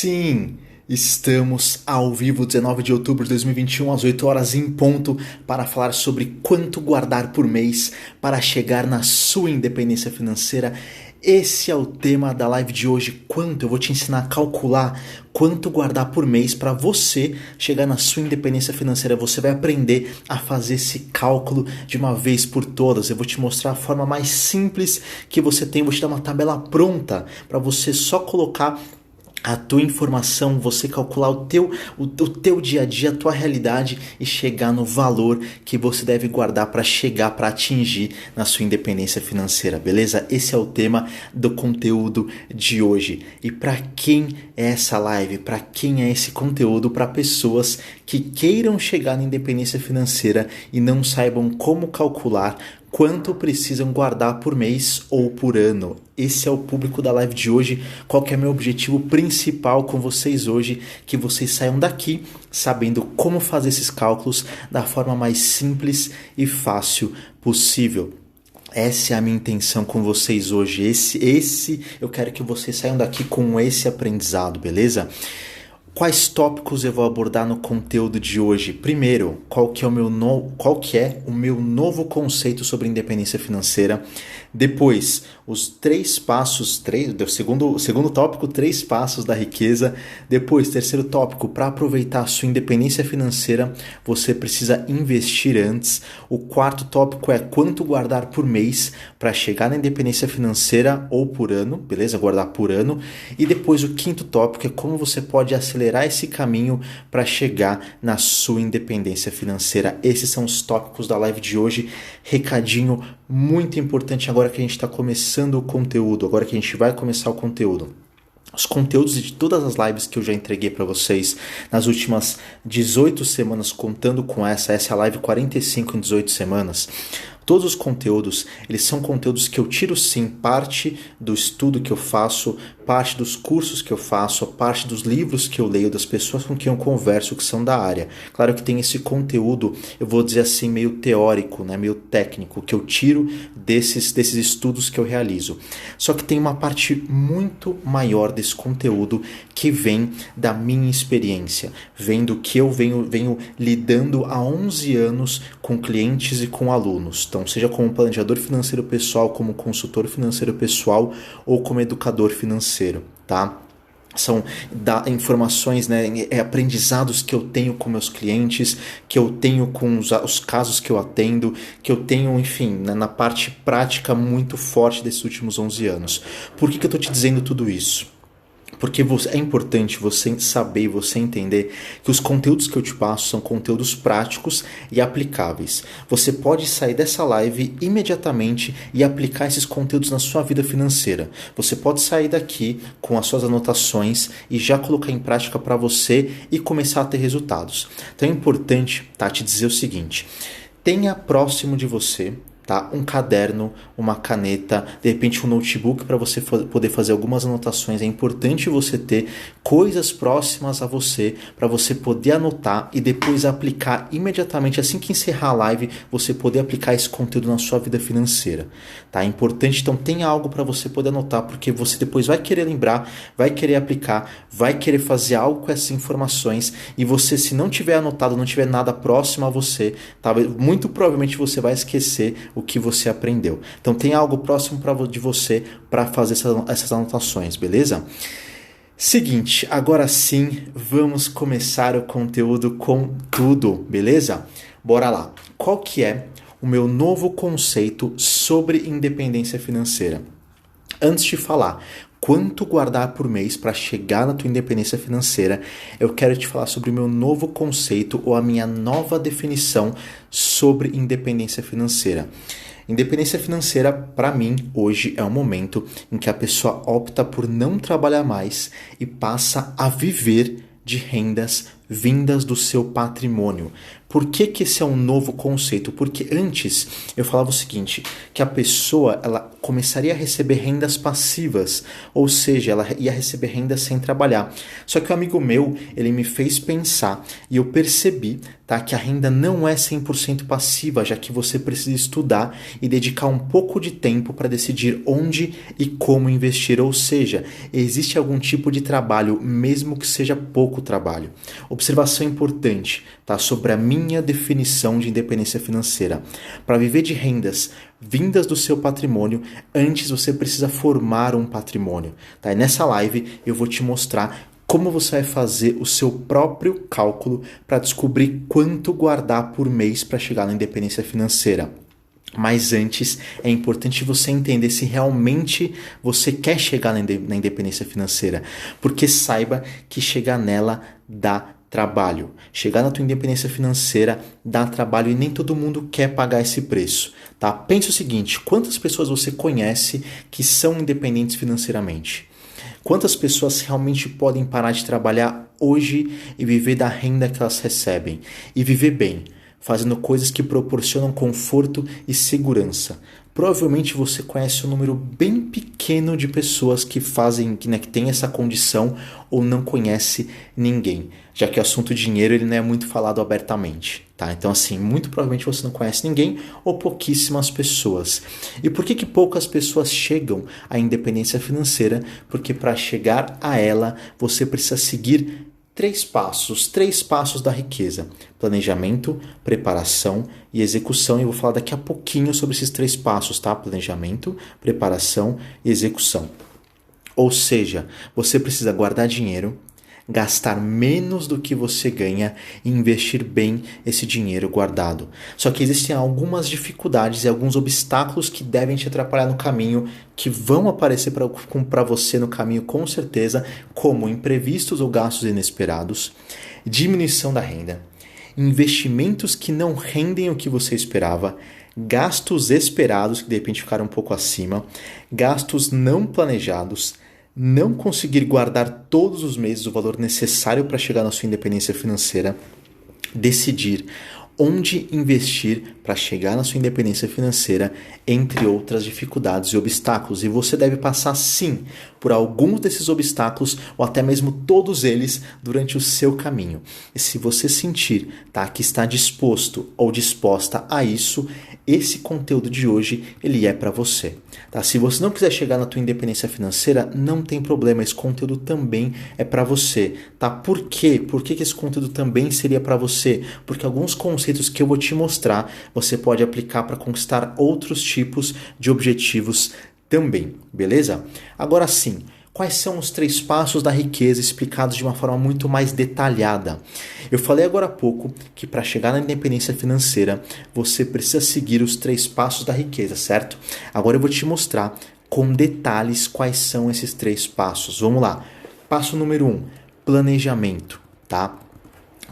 Sim, estamos ao vivo, 19 de outubro de 2021, às 8 horas em ponto, para falar sobre quanto guardar por mês para chegar na sua independência financeira. Esse é o tema da live de hoje. Eu vou te ensinar a calcular quanto guardar por mês para você chegar na sua independência financeira. Você vai aprender a fazer esse cálculo de uma vez por todas. Eu vou te mostrar a forma mais simples que você tem. Vou te dar uma tabela pronta para você só colocar a tua informação, você calcular o teu dia a dia, a tua realidade e chegar no valor que você deve guardar para atingir na sua independência financeira, beleza? Esse é o tema do conteúdo de hoje. E para quem é essa live? Para quem é esse conteúdo? Para pessoas que queiram chegar na independência financeira e não saibam como calcular quanto precisam guardar por mês ou por ano. Esse é o público da live de hoje. Qual que é meu objetivo principal com vocês hoje? Que vocês saiam daqui sabendo como fazer esses cálculos da forma mais simples e fácil possível. Essa é a minha intenção com vocês hoje. Eu quero que vocês saiam daqui com esse aprendizado, beleza? Quais tópicos eu vou abordar no conteúdo de hoje? Primeiro, qual que é o meu novo conceito sobre independência financeira? Depois, os segundo tópico, 3 passos da riqueza. Depois, terceiro tópico, para aproveitar a sua independência financeira, você precisa investir antes. O quarto tópico é quanto guardar por mês para chegar na independência financeira ou por ano, beleza? Guardar por ano. E depois o quinto tópico é como você pode acelerar esse caminho para chegar na sua independência financeira. Esses são os tópicos da live de hoje. Recadinho muito importante agora que a gente está começando o conteúdo, agora que a gente vai começar o conteúdo. Os conteúdos de todas as lives que eu já entreguei para vocês nas últimas 18 semanas, contando com essa é a live 45 em 18 semanas. Todos os conteúdos, eles são conteúdos que eu tiro sim parte do estudo que eu faço, parte dos cursos que eu faço, parte dos livros que eu leio, das pessoas com quem eu converso que são da área. Claro que tem esse conteúdo, eu vou dizer assim, meio teórico, né, meio técnico, que eu tiro desses estudos que eu realizo. Só que tem uma parte muito maior desse conteúdo que vem da minha experiência, vem do que eu venho lidando há 11 anos com clientes e com alunos. Então, seja como planejador financeiro pessoal, como consultor financeiro pessoal ou como educador financeiro, tá? São informações, né, aprendizados que eu tenho com meus clientes, que eu tenho com os casos que eu atendo, que eu tenho, enfim, na parte prática muito forte desses últimos 11 anos. Por que eu estou te dizendo tudo isso? Porque é importante você saber e você entender que os conteúdos que eu te passo são conteúdos práticos e aplicáveis. Você pode sair dessa live imediatamente e aplicar esses conteúdos na sua vida financeira. Você pode sair daqui com as suas anotações e já colocar em prática para você e começar a ter resultados. Então é importante, tá, te dizer o seguinte: tenha próximo de você, tá, um caderno, uma caneta, de repente um notebook para você poder fazer algumas anotações. É importante você ter coisas próximas a você para você poder anotar e depois aplicar imediatamente, assim que encerrar a live, você poder aplicar esse conteúdo na sua vida financeira. Tá? É importante, então tenha algo para você poder anotar, porque você depois vai querer lembrar, vai querer aplicar, vai querer fazer algo com essas informações e você, se não tiver anotado, não tiver nada próximo a você, tá? Muito provavelmente você vai esquecer o que você aprendeu. Então tem algo próximo de você para fazer essas anotações, beleza? Seguinte, agora sim, vamos começar o conteúdo com tudo, beleza? Bora lá. Qual que é o meu novo conceito sobre independência financeira? Antes de falar quanto guardar por mês para chegar na tua independência financeira, eu quero te falar sobre o meu novo conceito ou a minha nova definição sobre independência financeira. Independência financeira, para mim, hoje é um momento em que a pessoa opta por não trabalhar mais e passa a viver de rendas vindas do seu patrimônio. Por que esse é um novo conceito? Porque antes eu falava o seguinte, que a pessoa, ela começaria a receber rendas passivas, ou seja, ela ia receber renda sem trabalhar. Só que o amigo meu, ele me fez pensar e eu percebi, tá, que a renda não é 100% passiva, já que você precisa estudar e dedicar um pouco de tempo para decidir onde e como investir, ou seja, existe algum tipo de trabalho, mesmo que seja pouco trabalho. Observação importante, tá, sobre a minha definição de independência financeira. Para viver de rendas vindas do seu patrimônio, antes você precisa formar um patrimônio, tá? E nessa live eu vou te mostrar como você vai fazer o seu próprio cálculo para descobrir quanto guardar por mês para chegar na independência financeira. Mas antes, é importante você entender se realmente você quer chegar na independência financeira, porque saiba que chegar nela dá trabalho. Chegar na tua independência financeira dá trabalho e nem todo mundo quer pagar esse preço, tá? Pensa o seguinte, quantas pessoas você conhece que são independentes financeiramente? Quantas pessoas realmente podem parar de trabalhar hoje e viver da renda que elas recebem? E viver bem, fazendo coisas que proporcionam conforto e segurança. Provavelmente você conhece um número bem pequeno de pessoas que fazem, que tem essa condição ou não conhece ninguém, já que o assunto dinheiro ele não é muito falado abertamente, tá? Então assim, muito provavelmente você não conhece ninguém ou pouquíssimas pessoas. E por que poucas pessoas chegam à independência financeira? Porque para chegar a ela, você precisa seguir três passos da riqueza: planejamento, preparação e execução. E eu vou falar daqui a pouquinho sobre esses três passos, tá? Planejamento, preparação e execução. Ou seja, você precisa guardar dinheiro, gastar menos do que você ganha e investir bem esse dinheiro guardado. Só que existem algumas dificuldades e alguns obstáculos que devem te atrapalhar no caminho, que vão aparecer para você no caminho com certeza, como imprevistos ou gastos inesperados, diminuição da renda, investimentos que não rendem o que você esperava, gastos esperados que de repente ficaram um pouco acima, gastos não planejados, não conseguir guardar todos os meses o valor necessário para chegar na sua independência financeira, decidir onde investir para chegar na sua independência financeira, entre outras dificuldades e obstáculos. E você deve passar sim por alguns desses obstáculos ou até mesmo todos eles durante o seu caminho. E se você sentir, tá, que está disposto ou disposta a isso, esse conteúdo de hoje ele é para você. Tá? Se você não quiser chegar na tua independência financeira, não tem problema, esse conteúdo também é para você. Tá? Por quê? Por que esse conteúdo também seria para você? Porque alguns conceitos que eu vou te mostrar, você pode aplicar para conquistar outros tipos de objetivos também, beleza? Agora sim, quais são os 3 passos da riqueza explicados de uma forma muito mais detalhada? Eu falei agora há pouco que para chegar na independência financeira, você precisa seguir os 3 passos da riqueza, certo? Agora eu vou te mostrar com detalhes quais são esses 3 passos. Vamos lá. Passo número 1, planejamento, tá?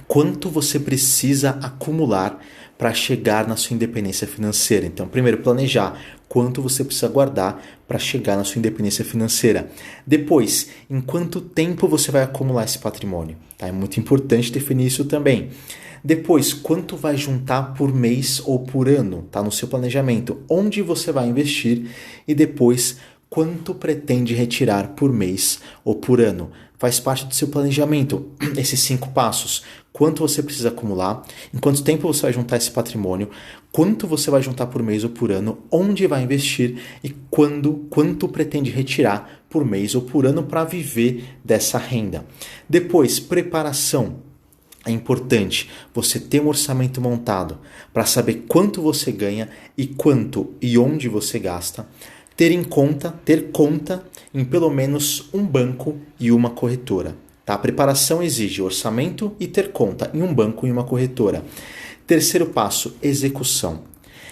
Quanto você precisa acumular para chegar na sua independência financeira? Então, primeiro, planejar quanto você precisa guardar para chegar na sua independência financeira. Depois, em quanto tempo você vai acumular esse patrimônio? Tá? É muito importante definir isso também. Depois, quanto vai juntar por mês ou por ano? Tá no seu planejamento. Onde você vai investir? E depois, quanto pretende retirar por mês ou por ano? Faz parte do seu planejamento, esses 5 passos. Quanto você precisa acumular, em quanto tempo você vai juntar esse patrimônio, quanto você vai juntar por mês ou por ano, onde vai investir e quanto pretende retirar por mês ou por ano para viver dessa renda. Depois, preparação. É importante você ter um orçamento montado para saber quanto você ganha e quanto e onde você gasta. Ter conta em pelo menos um banco e uma corretora. Tá? A preparação exige orçamento e ter conta em um banco e uma corretora. Terceiro passo, execução.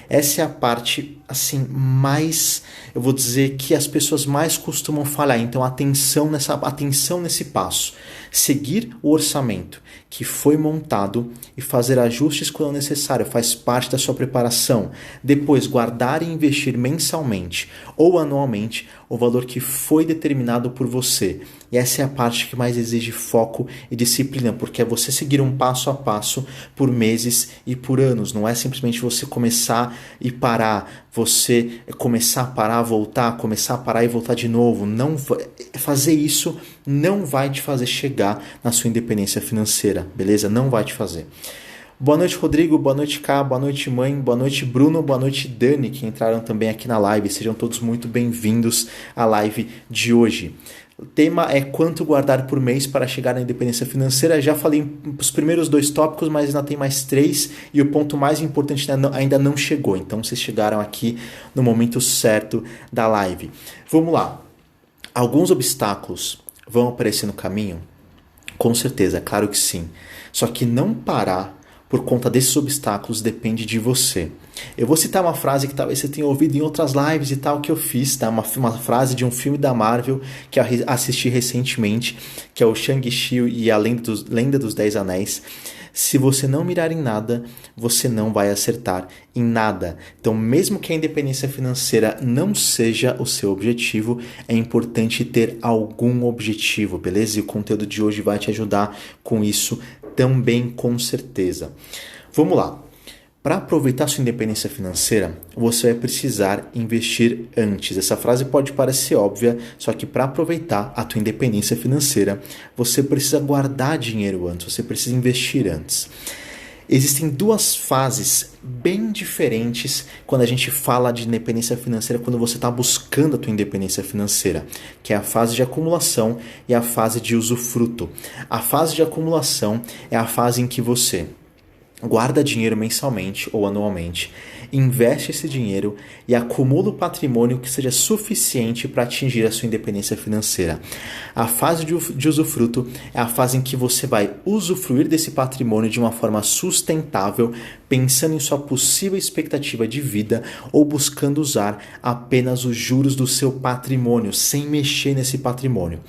Essa é a parte assim mais, eu vou dizer que as pessoas mais costumam falhar. Então atenção nesse passo. Seguir o orçamento que foi montado e fazer ajustes quando necessário faz parte da sua preparação. Depois guardar e investir mensalmente ou anualmente o valor que foi determinado por você. E essa é a parte que mais exige foco e disciplina, porque é você seguir um passo a passo por meses e por anos. Não é simplesmente você começar e parar, você começar a parar, voltar, começar a parar e voltar de novo. Não fazer isso não vai te fazer chegar na sua independência financeira, beleza? Não vai te fazer. Boa noite, Rodrigo. Boa noite, Ká. Boa noite, mãe. Boa noite, Bruno. Boa noite, Dani, que entraram também aqui na live. Sejam todos muito bem-vindos à live de hoje. O tema é quanto guardar por mês para chegar na independência financeira. Já falei os primeiros 2 tópicos, mas ainda tem mais 3 e o ponto mais importante ainda não chegou. Então vocês chegaram aqui no momento certo da live. Vamos lá. Alguns obstáculos vão aparecer no caminho? Com certeza, claro que sim. Só que não parar por conta desses obstáculos depende de você. Eu vou citar uma frase que talvez você tenha ouvido em outras lives e tal que eu fiz, tá? Uma frase de um filme da Marvel que eu assisti recentemente, que é o Shang-Chi e a Lenda dos 10 Anéis. Se você não mirar em nada, você não vai acertar em nada. Então, mesmo que a independência financeira não seja o seu objetivo, é importante ter algum objetivo, beleza? E o conteúdo de hoje vai te ajudar com isso também, com certeza. Vamos lá. Para aproveitar sua independência financeira, você vai precisar investir antes. Essa frase pode parecer óbvia, só que para aproveitar a tua independência financeira, você precisa guardar dinheiro antes, você precisa investir antes. Existem 2 fases bem diferentes quando a gente fala de independência financeira, quando você está buscando a tua independência financeira, que é a fase de acumulação e a fase de usufruto. A fase de acumulação é a fase em que você guarda dinheiro mensalmente ou anualmente, investe esse dinheiro e acumula o patrimônio que seja suficiente para atingir a sua independência financeira. A fase de usufruto é a fase em que você vai usufruir desse patrimônio de uma forma sustentável, pensando em sua possível expectativa de vida ou buscando usar apenas os juros do seu patrimônio, sem mexer nesse patrimônio.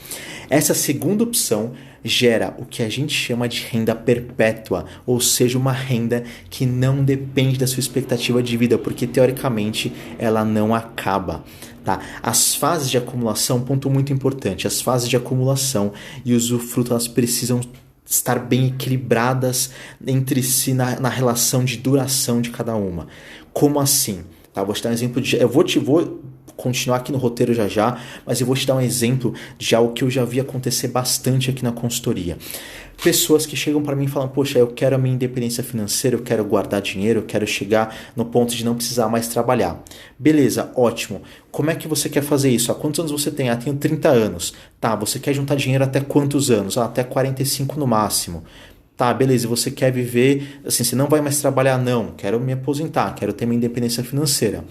Essa segunda opção gera o que a gente chama de renda perpétua, ou seja, uma renda que não depende da sua expectativa de vida, porque teoricamente ela não acaba. Tá? As fases de acumulação, ponto muito importante, as fases de acumulação e usufruto, elas precisam estar bem equilibradas entre si na relação de duração de cada uma. Como assim? Tá? Vou te dar um exemplo de... Eu vou continuar aqui no roteiro já, mas eu vou te dar um exemplo de algo que eu já vi acontecer bastante aqui na consultoria. Pessoas que chegam para mim e falam, poxa, eu quero a minha independência financeira, eu quero guardar dinheiro, eu quero chegar no ponto de não precisar mais trabalhar. Beleza, ótimo. Como é que você quer fazer isso? Há quantos anos você tem? Ah, tenho 30 anos. Tá, você quer juntar dinheiro até quantos anos? Ah, até 45 no máximo. Tá, beleza, você quer viver, assim, você não vai mais trabalhar? Não, quero me aposentar, quero ter minha independência financeira.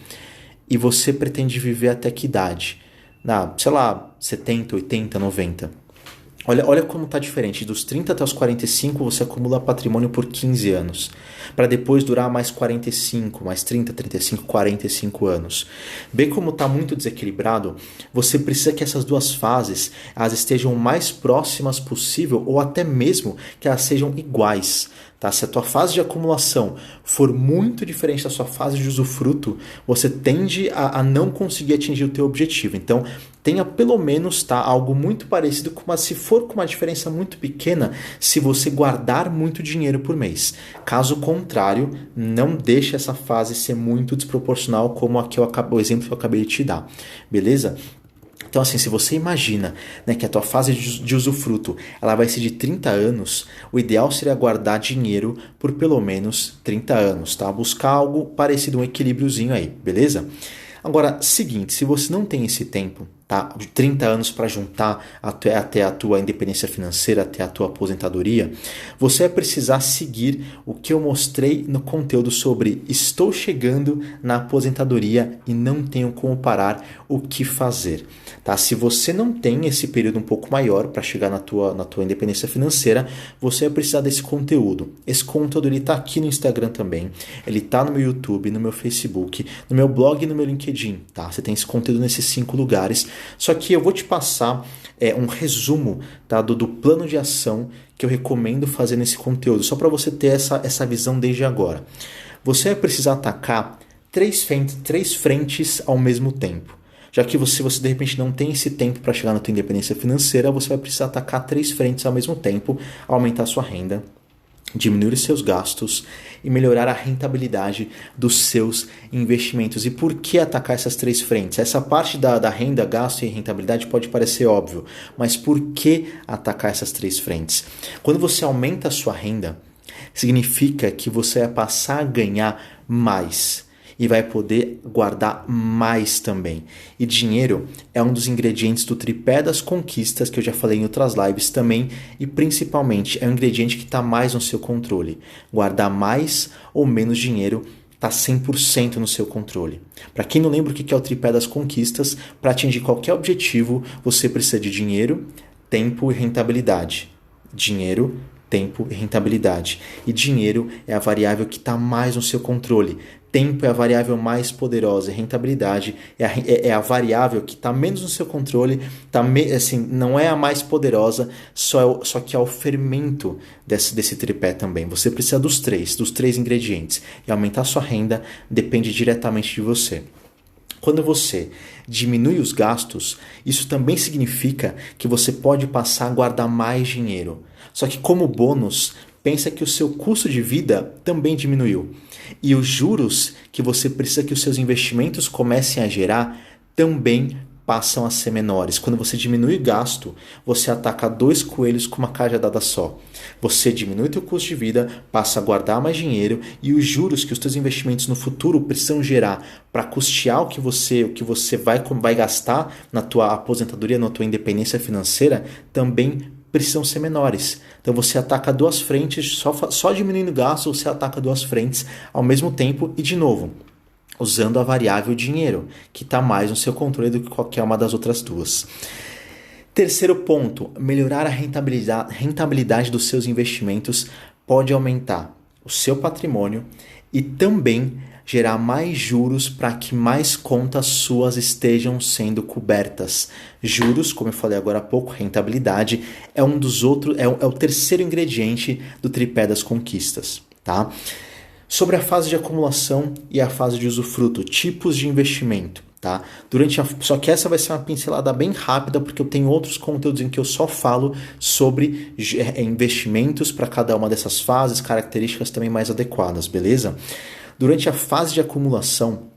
E você pretende viver até que idade? Sei lá, 70, 80, 90. Olha como está diferente. Dos 30 até os 45, você acumula patrimônio por 15 anos. Para depois durar mais 45, mais 30, 35, 45 anos. Bem como está muito desequilibrado, você precisa que essas 2 fases elas estejam o mais próximas possível ou até mesmo que elas sejam iguais. Tá? Se a tua fase de acumulação for muito diferente da sua fase de usufruto, você tende a não conseguir atingir o teu objetivo. Então, tenha pelo menos algo muito parecido, mas se for com uma diferença muito pequena, se você guardar muito dinheiro por mês. Caso contrário, não deixe essa fase ser muito desproporcional como o exemplo que eu acabei de te dar. Beleza? Então, assim, se você imagina, né, que a tua fase de usufruto ela vai ser de 30 anos, o ideal seria guardar dinheiro por pelo menos 30 anos, tá? Buscar algo parecido, um equilíbriozinho aí, beleza? Agora, seguinte, se você não tem esse tempo, tá, de 30 anos para juntar até a tua independência financeira, até a tua aposentadoria, você vai precisar seguir o que eu mostrei no conteúdo sobre estou chegando na aposentadoria e não tenho como parar, o que fazer. Tá? Se você não tem esse período um pouco maior para chegar na tua independência financeira, você vai precisar desse conteúdo. Esse conteúdo está aqui no Instagram também, ele está no meu YouTube, no meu Facebook, no meu blog e no meu LinkedIn. Tá? Você tem esse conteúdo nesses 5 lugares. Só que eu vou te passar um resumo, tá, do plano de ação que eu recomendo fazer nesse conteúdo, só para você ter essa visão desde agora. Você vai precisar atacar três frentes ao mesmo tempo. Já que você de repente não tem esse tempo para chegar na tua independência financeira, você vai precisar atacar 3 frentes ao mesmo tempo, aumentar a sua renda, diminuir os seus gastos e melhorar a rentabilidade dos seus investimentos. E por que atacar essas 3 frentes? Essa parte da renda, gasto e rentabilidade pode parecer óbvio, mas por que atacar essas 3 frentes? Quando você aumenta a sua renda, significa que você vai passar a ganhar mais e vai poder guardar mais também. E dinheiro é um dos ingredientes do tripé das conquistas que eu já falei em outras lives também, e principalmente é um ingrediente que está mais no seu controle. Guardar mais ou menos dinheiro está 100% no seu controle. Para quem não lembra o que é o tripé das conquistas, para atingir qualquer objetivo, você precisa de dinheiro, tempo e rentabilidade. Dinheiro, tempo e rentabilidade. E dinheiro é a variável que está mais no seu controle. Tempo é a variável mais poderosa, e rentabilidade é a variável que está menos no seu controle, não é a mais poderosa, só que é o fermento desse tripé também. Você precisa dos três ingredientes. E aumentar sua renda depende diretamente de você. Quando você diminui os gastos, isso também significa que você pode passar a guardar mais dinheiro. Só que como bônus, pensa que o seu custo de vida também diminuiu. E os juros que você precisa que os seus investimentos comecem a gerar também passam a ser menores. Quando você diminui o gasto, você ataca 2 coelhos com uma cajadada só. Você diminui o seu custo de vida, passa a guardar mais dinheiro e os juros que os seus investimentos no futuro precisam gerar para custear o que você vai gastar na tua aposentadoria, na tua independência financeira, também precisam ser menores. Então você ataca 2 frentes, só diminuindo o gasto, você ataca 2 frentes ao mesmo tempo e, de novo, usando a variável dinheiro, que está mais no seu controle do que qualquer uma das outras 2. Terceiro ponto, melhorar a rentabilidade dos seus investimentos pode aumentar o seu patrimônio e também gerar mais juros para que mais contas suas estejam sendo cobertas. Juros, como eu falei agora há pouco, rentabilidade, é o terceiro ingrediente do tripé das conquistas, tá? Sobre a fase de acumulação e a fase de usufruto, tipos de investimento, tá? Só que essa vai ser uma pincelada bem rápida, porque eu tenho outros conteúdos em que eu só falo sobre investimentos para cada uma dessas fases, características também mais adequadas, beleza? Durante a fase de acumulação,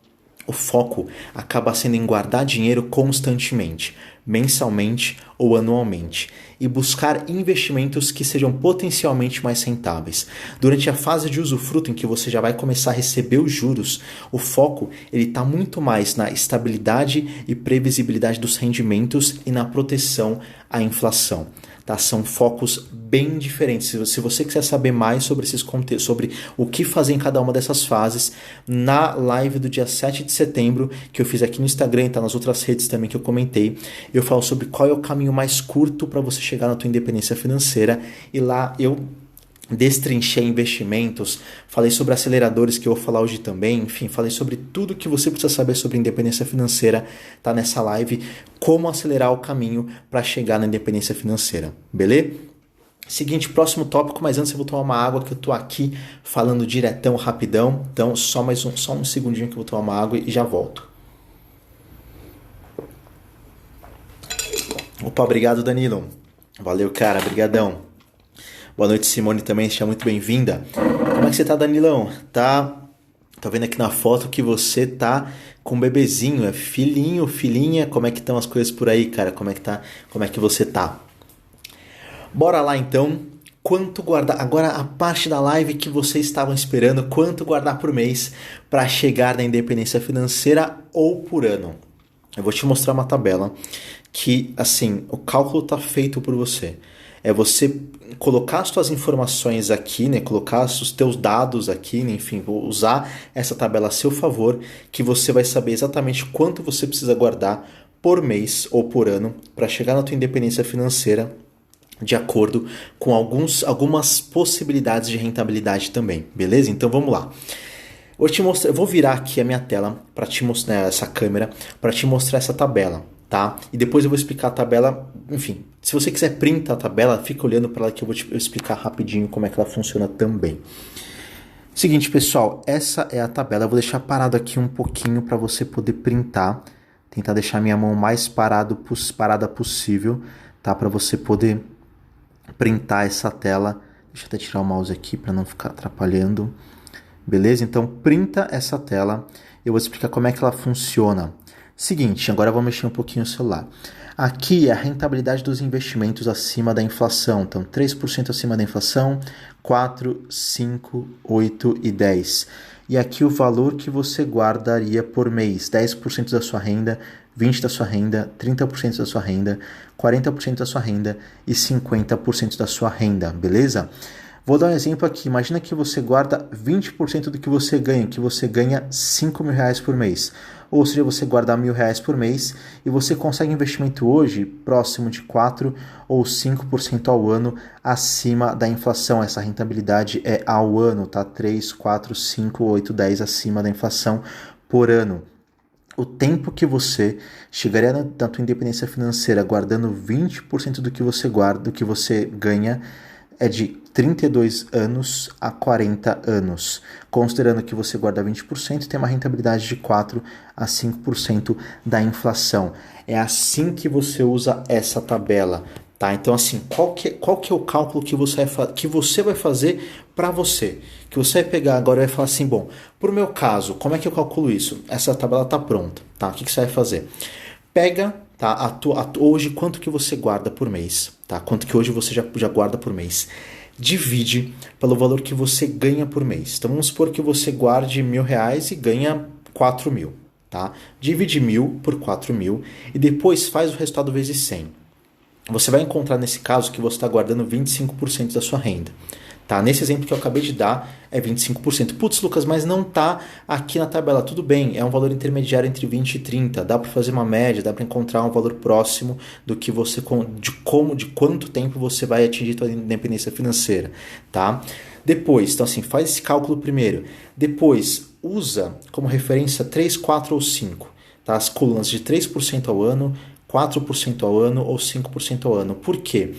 o foco acaba sendo em guardar dinheiro constantemente, mensalmente ou anualmente, e buscar investimentos que sejam potencialmente mais rentáveis. Durante a fase de usufruto, em que você já vai começar a receber os juros, o foco está muito mais na estabilidade e previsibilidade dos rendimentos e na proteção à inflação. Tá? São focos bem diferentes. Se você quiser saber mais sobre esses conteúdos, sobre o que fazer em cada uma dessas fases, na live do dia 7 de setembro, que eu fiz aqui no Instagram e tá nas outras redes também que eu comentei, eu falo sobre qual é o caminho mais curto para você chegar na tua independência financeira, e lá eu destrinchei investimentos, falei sobre aceleradores que eu vou falar hoje também, enfim, falei sobre tudo que você precisa saber sobre independência financeira, tá nessa live, como acelerar o caminho para chegar na independência financeira, beleza? Seguinte, próximo tópico, mas antes eu vou tomar uma água, que eu tô aqui falando diretão, rapidão, então só um segundinho que eu vou tomar uma água e já volto. Opa, obrigado, Danilo. Valeu, cara, brigadão. Boa noite, Simone, também, seja muito bem-vinda. Como é que você tá, Danilão? Tô vendo aqui na foto que você tá com um bebezinho, é filhinho, filhinha, como é que estão as coisas por aí, cara? Como é que você tá? Bora lá, então. Quanto guardar? Agora a parte da live que vocês estavam esperando, quanto guardar por mês para chegar na independência financeira ou por ano? Eu vou te mostrar uma tabela que, assim, o cálculo tá feito por você. É você colocar as suas informações aqui, né? Colocar os teus dados aqui, né? Enfim, vou usar essa tabela a seu favor, que você vai saber exatamente quanto você precisa guardar por mês ou por ano para chegar na tua independência financeira, de acordo com algumas possibilidades de rentabilidade também, beleza? Então vamos lá. Eu vou virar aqui a minha tela para te mostrar essa câmera, para te mostrar essa tabela. Tá? E depois eu vou explicar a tabela, enfim, se você quiser printar a tabela, fica olhando para ela que eu vou te explicar rapidinho como é que ela funciona também. Seguinte, pessoal, essa é a tabela, eu vou deixar parado aqui um pouquinho para você poder printar. tentar deixar minha mão mais parada possível, tá? Para você poder printar essa tela. Deixa eu até tirar o mouse aqui para não ficar atrapalhando. Beleza? Então, printa essa tela. Eu vou explicar como é que ela funciona. Seguinte, agora eu vou mexer um pouquinho o celular. Aqui é a rentabilidade dos investimentos acima da inflação. Então, 3% acima da inflação, 4, 5, 8 e 10. E aqui o valor que você guardaria por mês. 10% da sua renda, 20% da sua renda, 30% da sua renda, 40% da sua renda e 50% da sua renda, beleza? Vou dar um exemplo aqui. Imagina que você guarda 20% do que você ganha 5 mil reais por mês. Ou seja, você guarda R$1.000 por mês e você consegue investimento hoje próximo de 4 ou 5% ao ano acima da inflação. Essa rentabilidade é ao ano, tá? 3, 4, 5, 8, 10 acima da inflação por ano. O tempo que você chegaria na tua independência financeira guardando 20% do que você guarda, do que você ganha, é de 32 anos a 40 anos. Considerando que você guarda 20%, tem uma rentabilidade de 4 a 5% da inflação. É assim que você usa essa tabela, tá? Então, assim, qual que é o cálculo que você vai fazer para você? Que você vai pegar agora e vai falar assim, bom, por meu caso, como é que eu calculo isso? Essa tabela está pronta, tá? O que você vai fazer? Pega, tá, hoje quanto que você guarda por mês, tá? Quanto que hoje você já guarda por mês. Divide pelo valor que você ganha por mês. Então vamos supor que você guarde R$1.000 e ganha 4 mil, tá? Divide 1.000 por 4 mil e depois faz o resultado vezes 100. Você vai encontrar nesse caso que você está guardando 25% da sua renda. Tá? Nesse exemplo que eu acabei de dar, é 25%. Putz, Lucas, mas não está aqui na tabela. Tudo bem, é um valor intermediário entre 20 e 30. Dá para fazer uma média, dá para encontrar um valor próximo do que você, de quanto tempo você vai atingir sua independência financeira. Tá? Depois, então assim, faz esse cálculo primeiro. Depois, usa como referência 3, 4 ou 5. Tá? As colunas de 3% ao ano, 4% ao ano ou 5% ao ano. Por quê?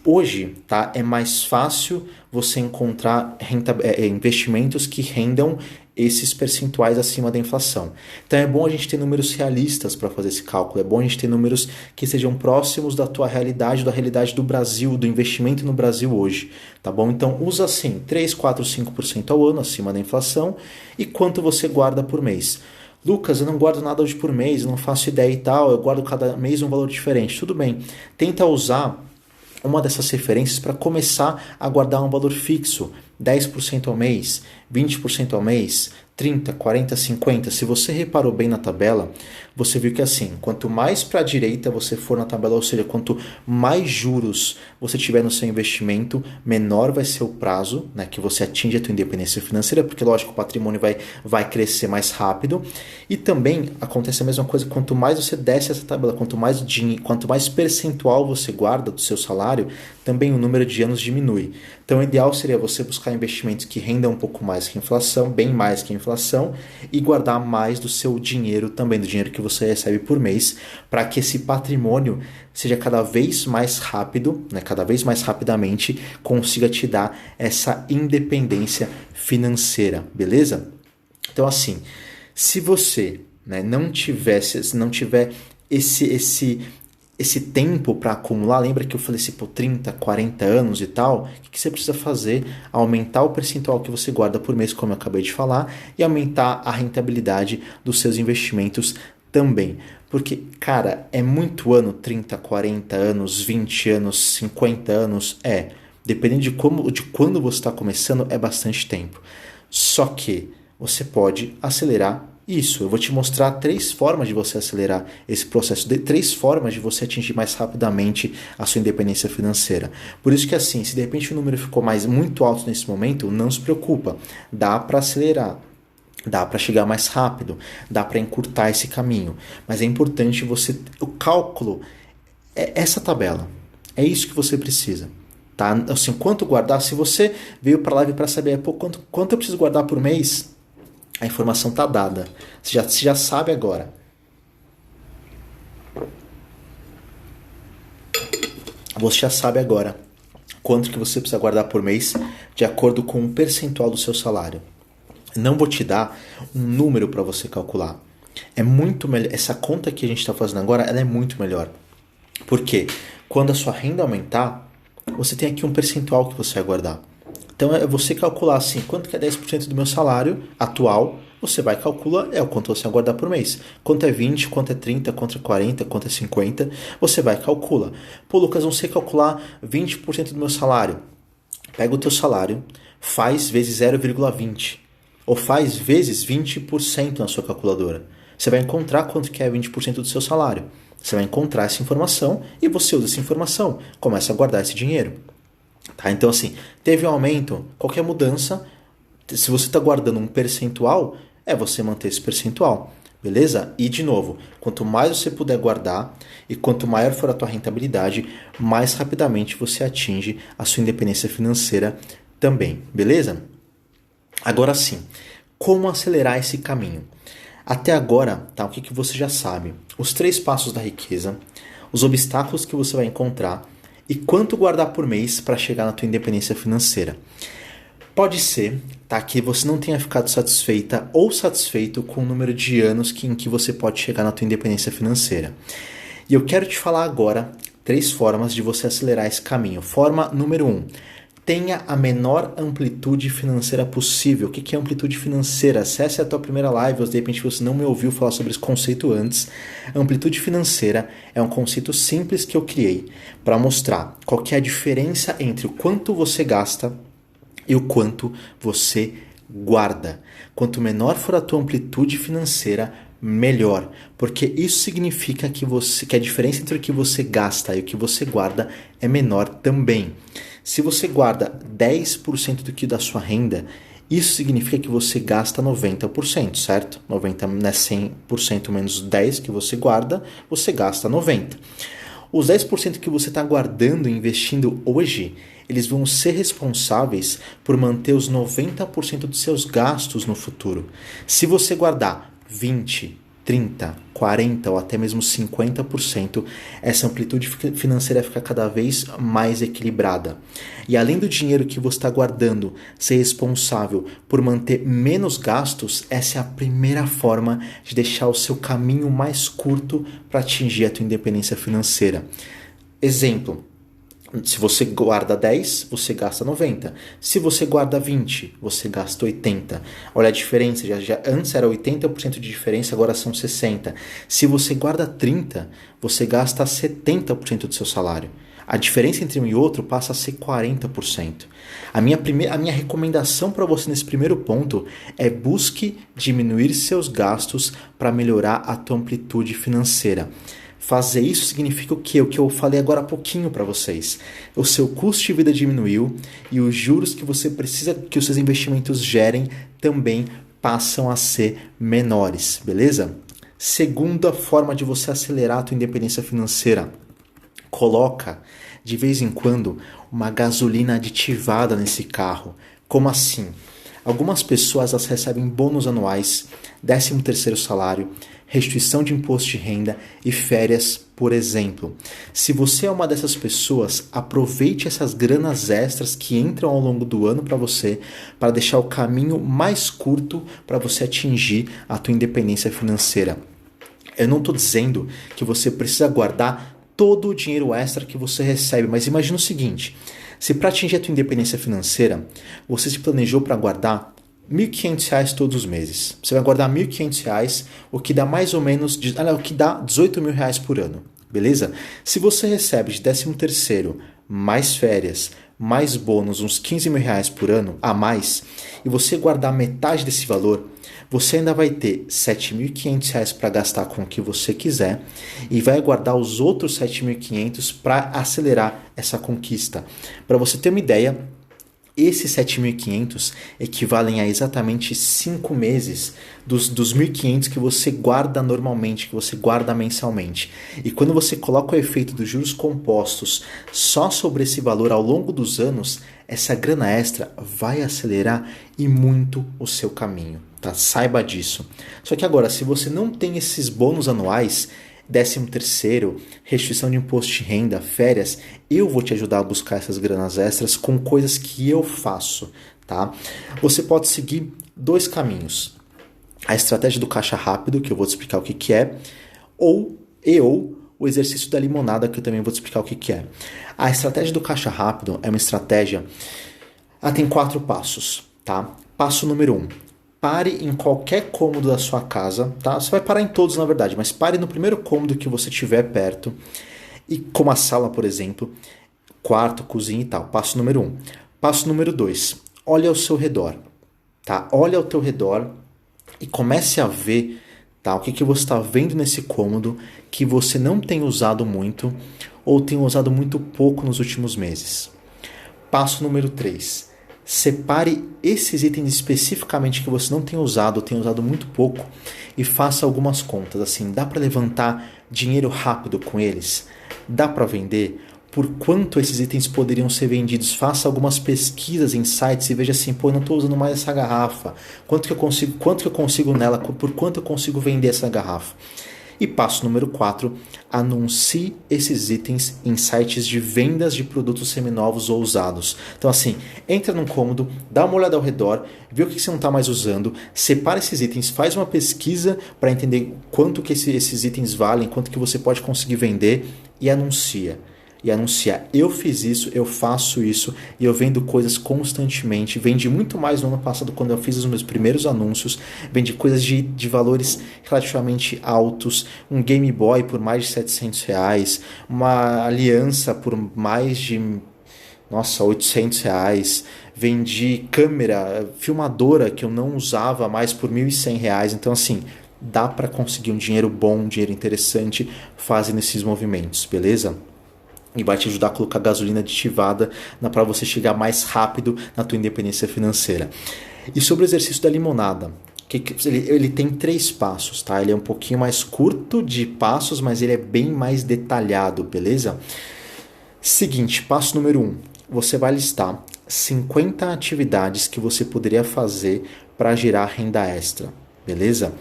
Hoje, tá, é mais fácil você encontrar investimentos que rendam esses percentuais acima da inflação. Então é bom a gente ter números realistas para fazer esse cálculo, é bom a gente ter números que sejam próximos da tua realidade, da realidade do Brasil, do investimento no Brasil hoje, tá bom? Então usa assim, 3, 4, 5% ao ano acima da inflação e quanto você guarda por mês. Lucas, eu não guardo nada hoje por mês, eu não faço ideia e tal, eu guardo cada mês um valor diferente. Tudo bem, tenta usar uma dessas referências para começar a guardar um valor fixo, 10% ao mês, 20% ao mês, 30, 40, 50. Se você reparou bem na tabela, você viu que assim, quanto mais para a direita você for na tabela, ou seja, quanto mais juros você tiver no seu investimento, menor vai ser o prazo, né, que você atinge a tua independência financeira, porque lógico, o patrimônio vai crescer mais rápido. E também acontece a mesma coisa, quanto mais você desce essa tabela, quanto mais percentual você guarda do seu salário, também o número de anos diminui. Então o ideal seria você buscar investimentos que rendam um pouco mais que a inflação, bem mais que a inflação, e guardar mais do seu dinheiro também, do dinheiro que você recebe por mês, para que esse patrimônio seja cada vez mais rápido, né, cada vez mais rapidamente consiga te dar essa independência financeira, beleza? Então assim, se você, né, não tiver esse tempo para acumular, lembra que eu falei assim, por 30, 40 anos e tal, o que você precisa fazer? Aumentar o percentual que você guarda por mês, como eu acabei de falar, e aumentar a rentabilidade dos seus investimentos também. Porque, cara, é muito ano, 30, 40 anos, 20 anos, 50 anos, dependendo de quando você está começando, é bastante tempo. Só que você pode acelerar isso. Eu vou te mostrar 3 formas de você acelerar esse processo, 3 formas de você atingir mais rapidamente a sua independência financeira. Por isso que assim, se de repente o número ficou muito alto nesse momento, não se preocupa, dá para acelerar. Dá para chegar mais rápido, dá para encurtar esse caminho, mas é importante o cálculo é essa tabela, é isso que você precisa, tá? Assim, quanto guardar, se você veio para a live para saber quanto eu preciso guardar por mês, a informação está dada, você já sabe agora. Você já sabe agora quanto que você precisa guardar por mês de acordo com o percentual do seu salário. Não vou te dar um número para você calcular. É muito melhor. Essa conta que a gente está fazendo agora, ela é muito melhor. Porque quando a sua renda aumentar, você tem aqui um percentual que você vai guardar. Então é você calcular assim, quanto que é 10% do meu salário atual, você vai calcular o quanto você vai guardar por mês. Quanto é 20, quanto é 30, quanto é 40, quanto é 50, você vai calcular. Pô, Lucas, não sei calcular 20% do meu salário. Pega o teu salário, faz vezes 0,20 ou faz vezes 20% na sua calculadora. Você vai encontrar quanto que é 20% do seu salário. Você vai encontrar essa informação e você usa essa informação. Começa a guardar esse dinheiro. Tá? Então, assim, teve um aumento, qualquer mudança, se você está guardando um percentual, é você manter esse percentual. Beleza? E, de novo, quanto mais você puder guardar e quanto maior for a tua rentabilidade, mais rapidamente você atinge a sua independência financeira também. Beleza? Agora sim, como acelerar esse caminho? Até agora, tá, o que você já sabe? Os 3 passos da riqueza, os obstáculos que você vai encontrar e quanto guardar por mês para chegar na tua independência financeira. Pode ser, tá, que você não tenha ficado satisfeita ou satisfeito com o número de anos em que você pode chegar na tua independência financeira. E eu quero te falar agora 3 formas de você acelerar esse caminho. Forma número 1. Tenha a menor amplitude financeira possível. O que é amplitude financeira? Se essa é a tua primeira live ou de repente você não me ouviu falar sobre esse conceito antes, amplitude financeira é um conceito simples que eu criei para mostrar qual que é a diferença entre o quanto você gasta e o quanto você guarda. Quanto menor for a tua amplitude financeira, melhor, porque isso significa que a diferença entre o que você gasta e o que você guarda é menor também. Se você guarda 10% do que da sua renda, isso significa que você gasta 90%, certo? 90 não é 100% menos 10 que você guarda, você gasta 90%. Os 10% que você está guardando e investindo hoje, eles vão ser responsáveis por manter os 90% dos seus gastos no futuro. Se você guardar 20%, 30%, 40% ou até mesmo 50%, essa amplitude financeira fica cada vez mais equilibrada. E além do dinheiro que você está guardando ser responsável por manter menos gastos, essa é a primeira forma de deixar o seu caminho mais curto para atingir a tua independência financeira. Exemplo. Se você guarda 10, você gasta 90. Se você guarda 20, você gasta 80. Olha a diferença, antes era 80% de diferença, agora são 60%. Se você guarda 30, você gasta 70% do seu salário. A diferença entre um e outro passa a ser 40%. A minha recomendação para você nesse primeiro ponto é busque diminuir seus gastos para melhorar a tua amplitude financeira. Fazer isso significa o quê? O que eu falei agora há pouquinho para vocês. O seu custo de vida diminuiu e os juros que você precisa que os seus investimentos gerem também passam a ser menores, beleza? Segunda forma de você acelerar a tua independência financeira. Coloca, de vez em quando, uma gasolina aditivada nesse carro. Como assim? Algumas pessoas elas recebem bônus anuais, 13º salário, restituição de imposto de renda e férias, por exemplo. Se você é uma dessas pessoas, aproveite essas granas extras que entram ao longo do ano para você, para deixar o caminho mais curto para você atingir a tua independência financeira. Eu não estou dizendo que você precisa guardar todo o dinheiro extra que você recebe, mas imagina o seguinte, se para atingir a tua independência financeira, você se planejou para guardar R$1.500 todos os meses. Você vai guardar R$1.500, o que dá mais ou menos, o que dá R$18.000 por ano, beleza? Se você recebe de 13º, mais férias, mais bônus, uns R$15.000 por ano a mais, e você guardar metade desse valor, você ainda vai ter R$7.500 para gastar com o que você quiser e vai guardar os outros R$7.500 para acelerar essa conquista. Para você ter uma ideia, esses 7.500 equivalem a exatamente 5 meses dos 1.500 que você guarda normalmente, que você guarda mensalmente. E quando você coloca o efeito dos juros compostos só sobre esse valor ao longo dos anos, essa grana extra vai acelerar e muito o seu caminho, tá? Saiba disso. Só que agora, se você não tem esses bônus anuais, 13º, restituição de imposto de renda, férias, eu vou te ajudar a buscar essas granas extras com coisas que eu faço, tá? Você pode seguir 2 caminhos. a estratégia do caixa rápido, que eu vou te explicar o que é, ou o exercício da limonada, que eu também vou te explicar o que é. A estratégia do caixa rápido é uma estratégia... tem 4 passos, tá? Passo número 1. Pare em qualquer cômodo da sua casa, tá? Você vai parar em todos, na verdade, mas pare no primeiro cômodo que você tiver perto, e como a sala, por exemplo, quarto, cozinha e tal. Passo número 1. Passo número 2. Olhe ao seu redor, tá? Olhe ao teu redor e comece a ver, tá? O que você está vendo nesse cômodo que você não tem usado muito ou tem usado muito pouco nos últimos meses. Passo número 3. Separe esses itens especificamente que você não tem usado ou tem usado muito pouco e faça algumas contas. Assim, dá para levantar dinheiro rápido com eles? Dá para vender? Por quanto esses itens poderiam ser vendidos? Faça algumas pesquisas em sites e veja assim, eu não estou usando mais essa garrafa. Quanto que eu consigo nela? Por quanto eu consigo vender essa garrafa? E passo número 4, anuncie esses itens em sites de vendas de produtos seminovos ou usados. Então assim, entra num cômodo, dá uma olhada ao redor, vê o que você não está mais usando, separa esses itens, faz uma pesquisa para entender quanto que esses itens valem, quanto que você pode conseguir vender e anuncia. Eu fiz isso, eu faço isso e eu vendo coisas constantemente. Vendi muito mais no ano passado quando eu fiz os meus primeiros anúncios. Vendi coisas de valores relativamente altos, um Game Boy por mais de R$700, uma aliança por mais de R$800. Vendi câmera, filmadora que eu não usava mais por R$1.100. Então assim, dá para conseguir um dinheiro bom, um dinheiro interessante fazendo esses movimentos, beleza? E vai te ajudar a colocar gasolina aditivada para você chegar mais rápido na tua independência financeira. E sobre o exercício da limonada, ele tem 3 passos, tá? Ele é um pouquinho mais curto de passos, mas ele é bem mais detalhado, beleza? Seguinte, passo número 1. Você vai listar 50 atividades que você poderia fazer para gerar renda extra, beleza?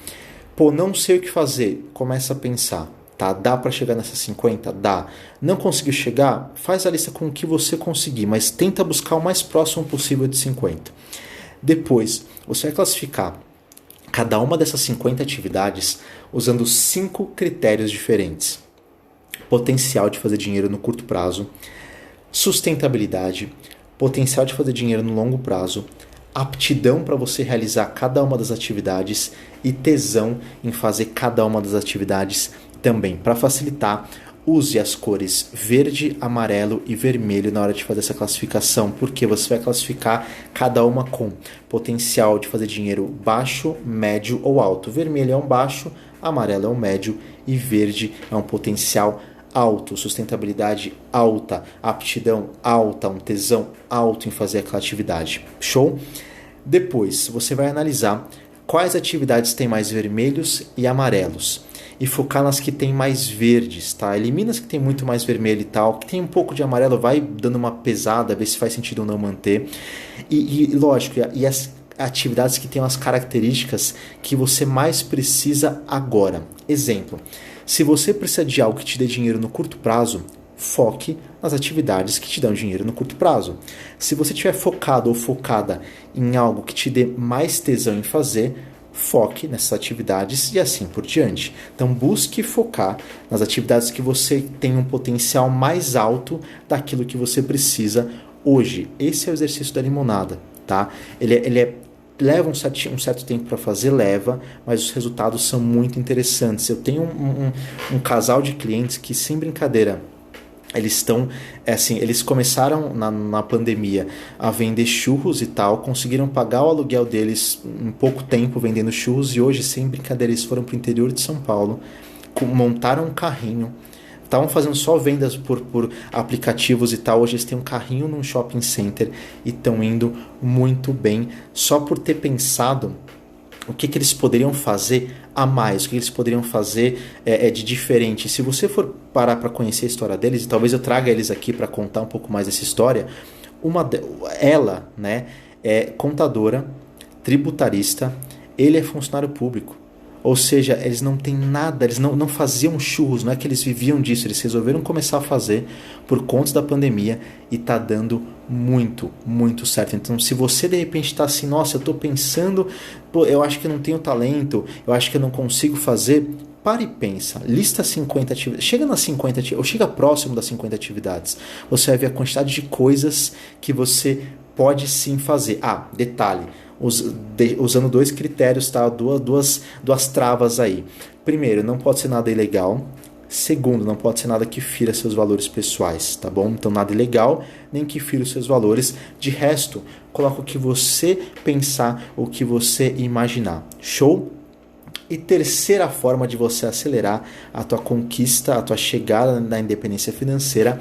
Não sei o que fazer. Começa a pensar. Tá? Dá para chegar nessas 50? Dá. Não conseguiu chegar? Faz a lista com o que você conseguir, mas tenta buscar o mais próximo possível de 50. Depois, você vai classificar cada uma dessas 50 atividades usando 5 critérios diferentes. Potencial de fazer dinheiro no curto prazo, sustentabilidade, potencial de fazer dinheiro no longo prazo, aptidão para você realizar cada uma das atividades e tesão em fazer cada uma das atividades também. Para facilitar, use as cores verde, amarelo e vermelho na hora de fazer essa classificação, porque você vai classificar cada uma com potencial de fazer dinheiro baixo, médio ou alto. Vermelho é um baixo, amarelo é um médio e verde é um potencial alto, sustentabilidade alta, aptidão alta, um tesão alto em fazer aquela atividade. Show? Depois, você vai analisar quais atividades têm mais vermelhos e amarelos e focar nas que tem mais verdes, tá? Elimina as que tem muito mais vermelho e tal, que tem um pouco de amarelo, vai dando uma pesada, ver se faz sentido ou não manter. E lógico, e as atividades que têm as características que você mais precisa agora. Exemplo, se você precisa de algo que te dê dinheiro no curto prazo, foque nas atividades que te dão dinheiro no curto prazo. Se você estiver focado ou focada em algo que te dê mais tesão em fazer, foque nessas atividades e assim por diante. Então busque focar nas atividades que você tem um potencial mais alto daquilo que você precisa hoje. Esse é o exercício da limonada, tá? Leva um certo tempo para fazer, mas os resultados são muito interessantes. Eu tenho um casal de clientes que, sem brincadeira, eles começaram na pandemia a vender churros e tal, conseguiram pagar o aluguel deles em pouco tempo vendendo churros e hoje, sem brincadeira, eles foram para o interior de São Paulo, montaram um carrinho, estavam fazendo só vendas por aplicativos e tal, hoje eles têm um carrinho num shopping center e estão indo muito bem, só por ter pensado o que eles poderiam fazer a mais, o que eles poderiam fazer de diferente. Se você for parar para conhecer a história deles, e talvez eu traga eles aqui para contar um pouco mais dessa história, ela, né, é contadora, tributarista, ele é funcionário público. Ou seja, eles não têm nada, eles não faziam churros, não é que eles viviam disso, eles resolveram começar a fazer por conta da pandemia e tá dando muito, muito certo. Então, se você de repente está assim, nossa, eu tô pensando, pô, eu acho que eu não tenho talento, eu acho que eu não consigo fazer, para e pensa, lista 50 atividades, chega nas 50 atividades, ou chega próximo das 50 atividades, você vai ver a quantidade de coisas que você pode sim fazer. Detalhe, usando 2 critérios, tá? Duas travas aí. Primeiro, não pode ser nada ilegal. Segundo, não pode ser nada que fira seus valores pessoais, tá bom? Então, nada ilegal, nem que fira os seus valores. De resto, coloca o que você pensar, o que você imaginar. Show? E terceira forma de você acelerar a tua conquista, a tua chegada na independência financeira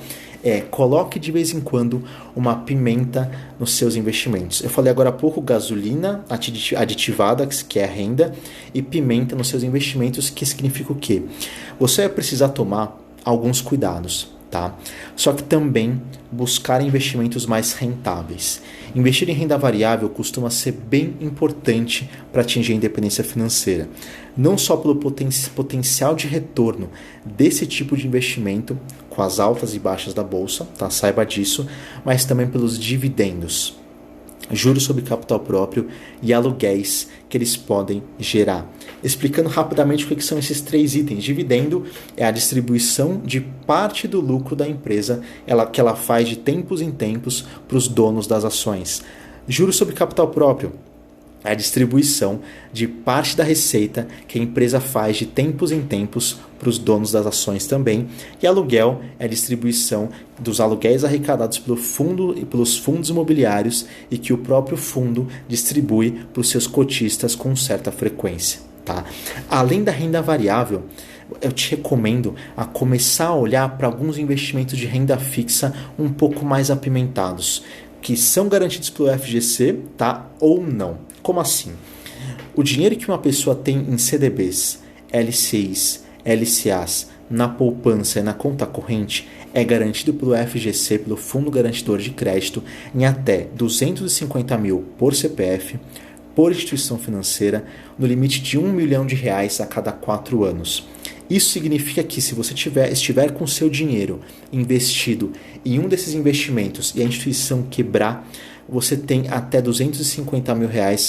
coloque de vez em quando uma pimenta nos seus investimentos. Eu falei agora há pouco gasolina aditivada, que é a renda, e pimenta nos seus investimentos, que significa o quê? Você vai precisar tomar alguns cuidados, tá? Só que também buscar investimentos mais rentáveis. Investir em renda variável costuma ser bem importante para atingir a independência financeira. Não só pelo potencial de retorno desse tipo de investimento, com as altas e baixas da bolsa, tá? Saiba disso, mas também pelos dividendos, juros sobre capital próprio e aluguéis que eles podem gerar. Explicando rapidamente o que são esses 3 itens. Dividendo é a distribuição de parte do lucro da empresa que ela faz de tempos em tempos para os donos das ações. Juros sobre capital próprio é a distribuição de parte da receita que a empresa faz de tempos em tempos para os donos das ações também. E aluguel é a distribuição dos aluguéis arrecadados pelo fundo e pelos fundos imobiliários e que o próprio fundo distribui para os seus cotistas com certa frequência. Tá? Além da renda variável, eu te recomendo a começar a olhar para alguns investimentos de renda fixa um pouco mais apimentados, que são garantidos pelo FGC, tá? Ou não. Como assim? O dinheiro que uma pessoa tem em CDBs, LCIs, LCAs, na poupança e na conta corrente é garantido pelo FGC, pelo Fundo Garantidor de Crédito, em até 250 mil por CPF, por instituição financeira, no limite de R$1 milhão a cada 4 anos. Isso significa que se você estiver com seu dinheiro investido em um desses investimentos e a instituição quebrar, você tem até R$250 mil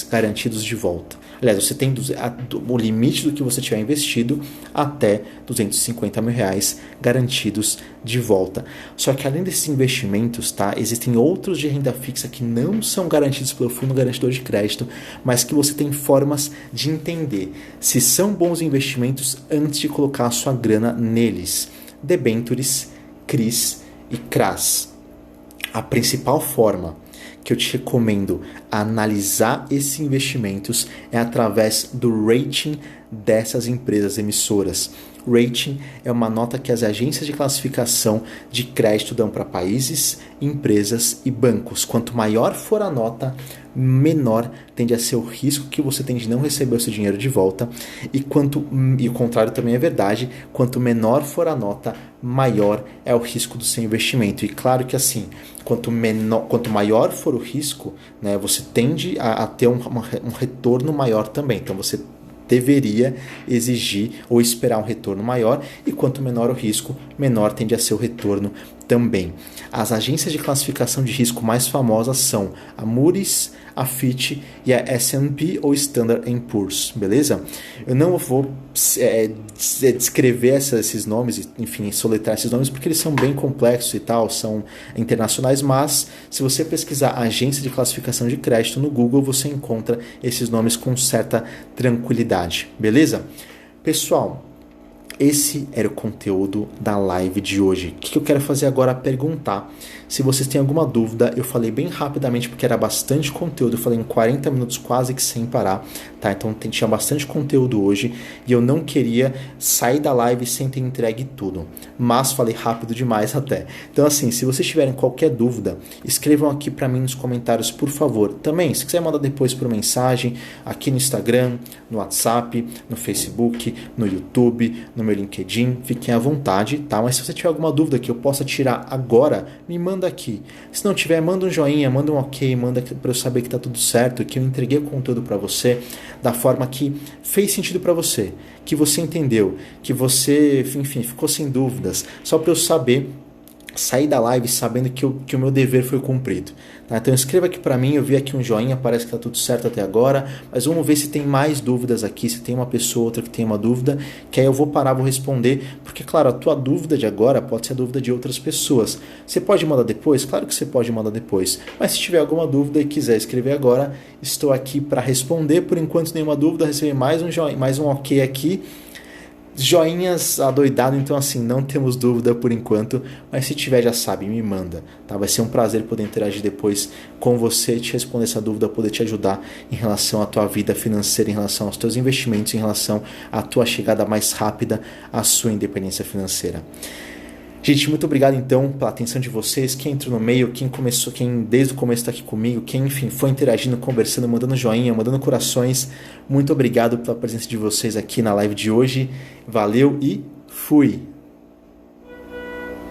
garantidos de volta. Aliás, você tem o limite do que você tiver investido até R$250 mil garantidos de volta. Só que além desses investimentos, tá, existem outros de renda fixa que não são garantidos pelo Fundo Garantidor de Crédito, mas que você tem formas de entender se são bons investimentos antes de colocar a sua grana neles. Debentures, CRIs e CRAs. A principal forma que eu te recomendo analisar esses investimentos é através do rating dessas empresas emissoras. Rating é uma nota que as agências de classificação de crédito dão para países, empresas e bancos. Quanto maior for a nota, menor tende a ser o risco que você tem de não receber o seu dinheiro de volta. E o contrário também é verdade, quanto menor for a nota, maior é o risco do seu investimento. E claro que assim, quanto maior for o risco, né, você tende a ter um retorno maior também. Então você deveria exigir ou esperar um retorno maior, e quanto menor o risco, menor tende a ser o retorno também. As agências de classificação de risco mais famosas são a Moody's, a Fitch e a S&P ou Standard & Poor's, beleza? Eu não vou descrever esses nomes, enfim, soletrar esses nomes, porque eles são bem complexos e tal, são internacionais, mas se você pesquisar agência de classificação de crédito no Google, você encontra esses nomes com certa tranquilidade, beleza? Pessoal, esse era o conteúdo da live de hoje. O que eu quero fazer agora é perguntar. Se vocês têm alguma dúvida, eu falei bem rapidamente porque era bastante conteúdo. Eu falei em 40 minutos quase que sem parar, tá? Então tinha bastante conteúdo hoje e eu não queria sair da live sem ter entregue tudo. Mas falei rápido demais até. Então assim, se vocês tiverem qualquer dúvida, escrevam aqui para mim nos comentários, por favor. Também, se quiser mandar depois por mensagem, aqui no Instagram, no WhatsApp, no Facebook, no YouTube, no meu LinkedIn, fiquem à vontade, tá? Mas se você tiver alguma dúvida que eu possa tirar agora, me manda aqui. Se não tiver, manda um joinha, manda um ok, manda para eu saber que tá tudo certo, que eu entreguei o conteúdo para você da forma que fez sentido para você, que você entendeu, que você, enfim, ficou sem dúvidas, só para eu saber sair da live sabendo que o meu dever foi cumprido. Tá? Então escreva aqui para mim, eu vi aqui um joinha, parece que está tudo certo até agora, mas vamos ver se tem mais dúvidas aqui, se tem uma pessoa ou outra que tem uma dúvida, que aí eu vou parar, vou responder, porque claro, a tua dúvida de agora pode ser a dúvida de outras pessoas. Você pode mandar depois? Claro que você pode mandar depois, mas se tiver alguma dúvida e quiser escrever agora, estou aqui para responder. Por enquanto nenhuma dúvida, recebi mais um joinha, mais um ok aqui, joinhas adoidado, então assim, não temos dúvida por enquanto, mas se tiver já sabe, me manda, tá? Vai ser um prazer poder interagir depois com você, te responder essa dúvida, poder te ajudar em relação à tua vida financeira, em relação aos teus investimentos, em relação à tua chegada mais rápida à sua independência financeira. Gente, muito obrigado então pela atenção de vocês, quem entrou no meio, quem começou, quem desde o começo está aqui comigo, quem enfim foi interagindo, conversando, mandando joinha, mandando corações. Muito obrigado pela presença de vocês aqui na live de hoje. Valeu e fui!